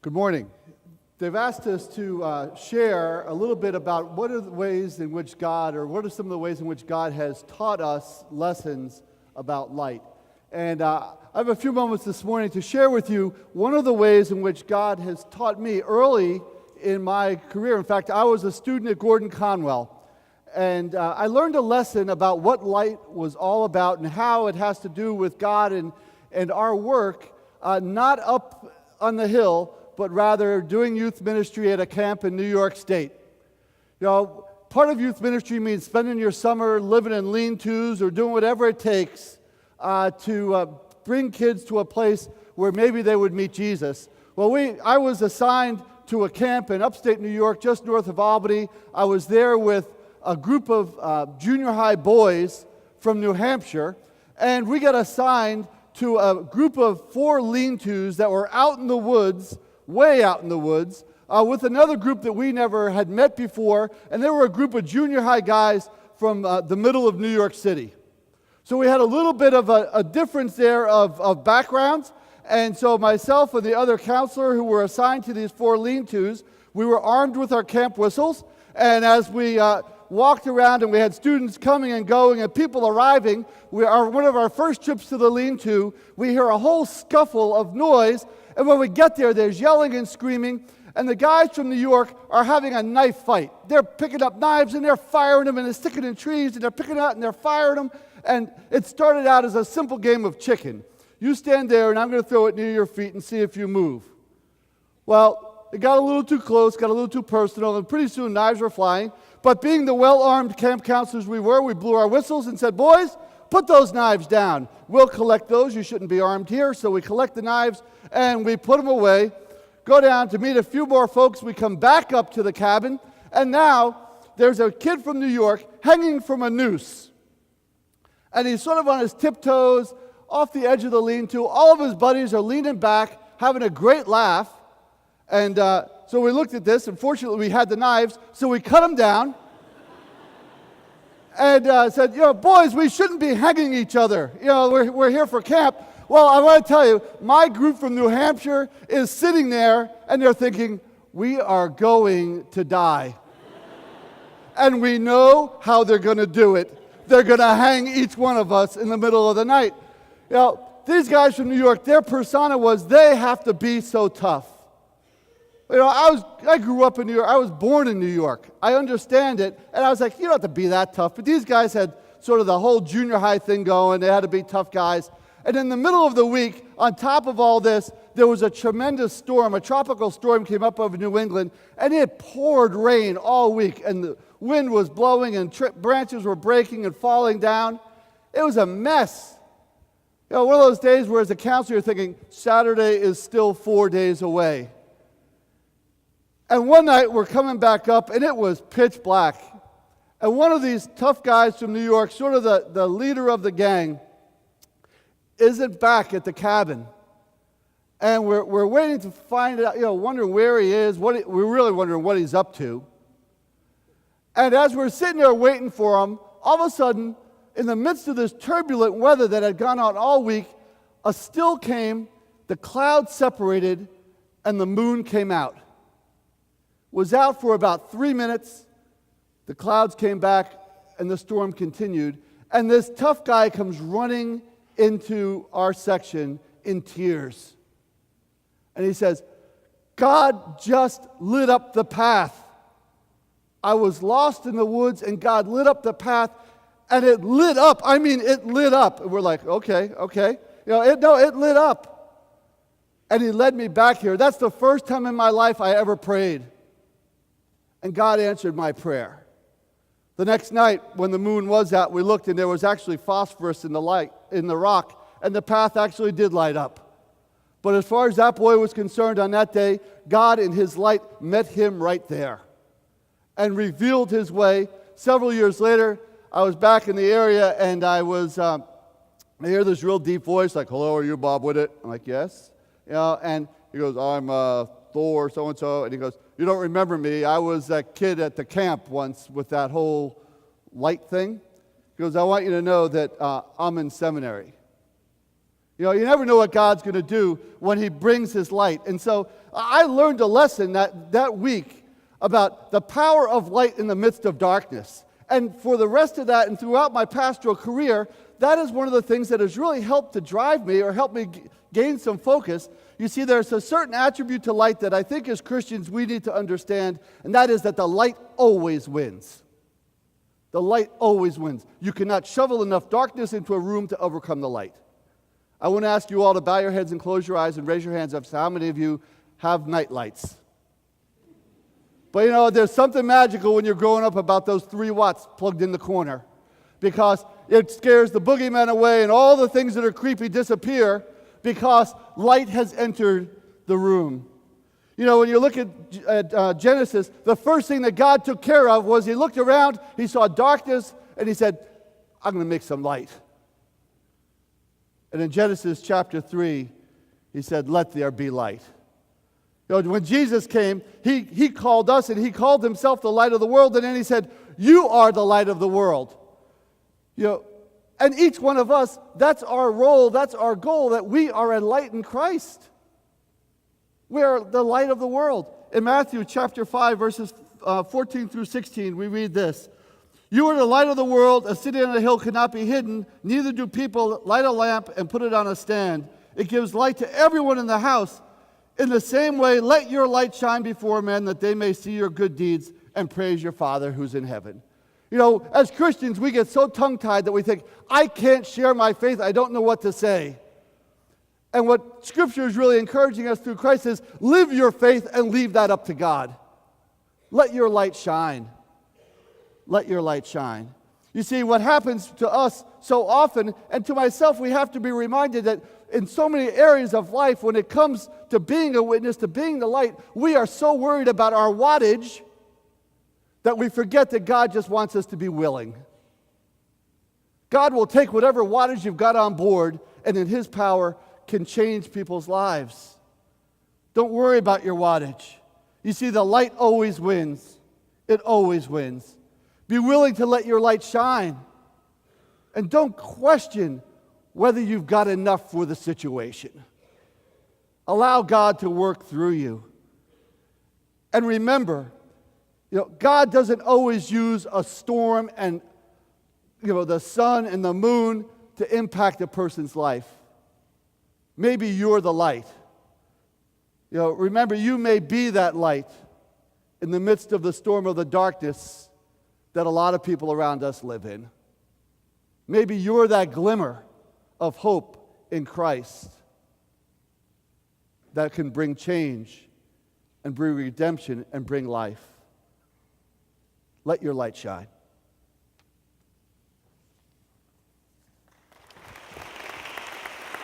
Good morning. They've asked us to share a little bit about what are the ways in which God, or what are some of the ways in which God has taught us lessons about light. And I have a few moments this morning to share with you one of the ways in which God has taught me early in my career. In fact, I was a student at Gordon Conwell, and I learned a lesson about what light was all about and how it has to do with God and our work, not up on the hill, but rather doing youth ministry at a camp in New York State. You know, part of youth ministry means spending your summer living in lean-tos or doing whatever it takes to bring kids to a place where maybe they would meet Jesus. Well, I was assigned to a camp in upstate New York, just north of Albany. I was there with a group of junior high boys from New Hampshire, and we got assigned to a group of 4 lean-tos that were out in the woods, way out in the woods, with another group that we never had met before, and they were a group of junior high guys from the middle of New York City. So we had a little bit of a difference there of backgrounds, and so myself and the other counselor who were assigned to these 4 lean-tos, we were armed with our camp whistles, and as we walked around and we had students coming and going and people arriving, one of our first trips to the lean-to, we hear a whole scuffle of noise, and when we get there, there's yelling and screaming, and the guys from New York are having a knife fight. They're picking up knives, and they're firing them, and they're sticking in trees, and they're picking out, and they're firing them, and it started out as a simple game of chicken. You stand there, and I'm going to throw it near your feet and see if you move. Well, it got a little too close, got a little too personal, and pretty soon knives were flying, but being the well-armed camp counselors we were, we blew our whistles and said, "Boys, put those knives down. We'll collect those. You shouldn't be armed here." So we collect the knives, and we put them away, go down to meet a few more folks. We come back up to the cabin, and now there's a kid from New York hanging from a noose. And he's sort of on his tiptoes off the edge of the lean-to. All of his buddies are leaning back, having a great laugh. And so we looked at this, and fortunately we had the knives, so we cut them down and said, "Boys, we shouldn't be hanging each other. We're here for camp." Well, I want to tell you, my group from New Hampshire is sitting there, and they're thinking, "We are going to die." And we know how they're going to do it. They're going to hang each one of us in the middle of the night. These guys from New York, their persona was they have to be so tough. I grew up in New York. I was born in New York. I understand it. And I was like, you don't have to be that tough. But these guys had sort of the whole junior high thing going. They had to be tough guys. And in the middle of the week, on top of all this, there was a tremendous storm. A tropical storm came up over New England, and it poured rain all week. And the wind was blowing, and branches were breaking and falling down. It was a mess. One of those days where as a counselor you're thinking, Saturday is still 4 days away. And one night we're coming back up, and it was pitch black. And one of these tough guys from New York, sort of the leader of the gang, isn't back at the cabin. And we're waiting to find out, wondering where he is. We're really wondering what he's up to. And as we're sitting there waiting for him, all of a sudden, in the midst of this turbulent weather that had gone on all week, a still came, the clouds separated, and the moon came out. Was out for about 3 minutes. The clouds came back, and the storm continued. And this tough guy comes running into our section in tears. And he says, "God just lit up the path. I was lost in the woods, and God lit up the path, and it lit up. I mean, it lit up." And we're like, okay. It lit up. And he led me back here. That's the first time in my life I ever prayed. And God answered my prayer. The next night, when the moon was out, we looked, and there was actually phosphorus in the rock, and the path actually did light up. But as far as that boy was concerned on that day, God in his light met him right there and revealed his way. Several years later, I was back in the area, and I hear this real deep voice like, "Hello, are you Bob Whittet?" I'm like, "Yes." And he goes, "I'm Thor so-and-so." And he goes, "You don't remember me. I was that kid at the camp once with that whole light thing." He goes, "I want you to know that I'm in seminary." You know, you never know what God's going to do when he brings his light. And so I learned a lesson that week about the power of light in the midst of darkness. And for the rest of that and throughout my pastoral career, that is one of the things that has really helped to drive me or help me gain some focus. You see, there's a certain attribute to light that I think as Christians we need to understand, and that is that the light always wins. The light always wins. You cannot shovel enough darkness into a room to overcome the light. I want to ask you all to bow your heads and close your eyes and raise your hands up. So how many of you have night lights? But you know, there's something magical when you're growing up about those 3 watts plugged in the corner, because it scares the boogeyman away and all the things that are creepy disappear because light has entered the room. You know, when you look at Genesis, the first thing that God took care of was he looked around, he saw darkness, and he said, I'm going to make some light. And in Genesis chapter 3, he said, let there be light. You know, when Jesus came, he called us and he called himself the light of the world, and then he said, you are the light of the world. You know, and each one of us, that's our role, that's our goal, that we are a light in Christ. We are the light of the world. In Matthew chapter 5, verses 14 through 16, we read this. You are the light of the world. A city on a hill cannot be hidden. Neither do people light a lamp and put it on a stand. It gives light to everyone in the house. In the same way, let your light shine before men, that they may see your good deeds and praise your Father who's in heaven. You know, as Christians, we get so tongue-tied that we think, I can't share my faith. I don't know what to say. And what Scripture is really encouraging us through Christ is, live your faith and leave that up to God. Let your light shine. Let your light shine. You see, what happens to us so often, and to myself, we have to be reminded that in so many areas of life, when it comes to being a witness, to being the light, we are so worried about our wattage that we forget that God just wants us to be willing. God will take whatever wattage you've got on board, and in his power can change people's lives. Don't worry about your wattage. You see, the light always wins. It always wins. Be willing to let your light shine. And don't question whether you've got enough for the situation. Allow God to work through you. And remember, you know, God doesn't always use a storm and, you know, the sun and the moon to impact a person's life. Maybe you're the light. You know, remember, you may be that light in the midst of the storm of the darkness that a lot of people around us live in. Maybe you're that glimmer of hope in Christ that can bring change and bring redemption and bring life. Let your light shine.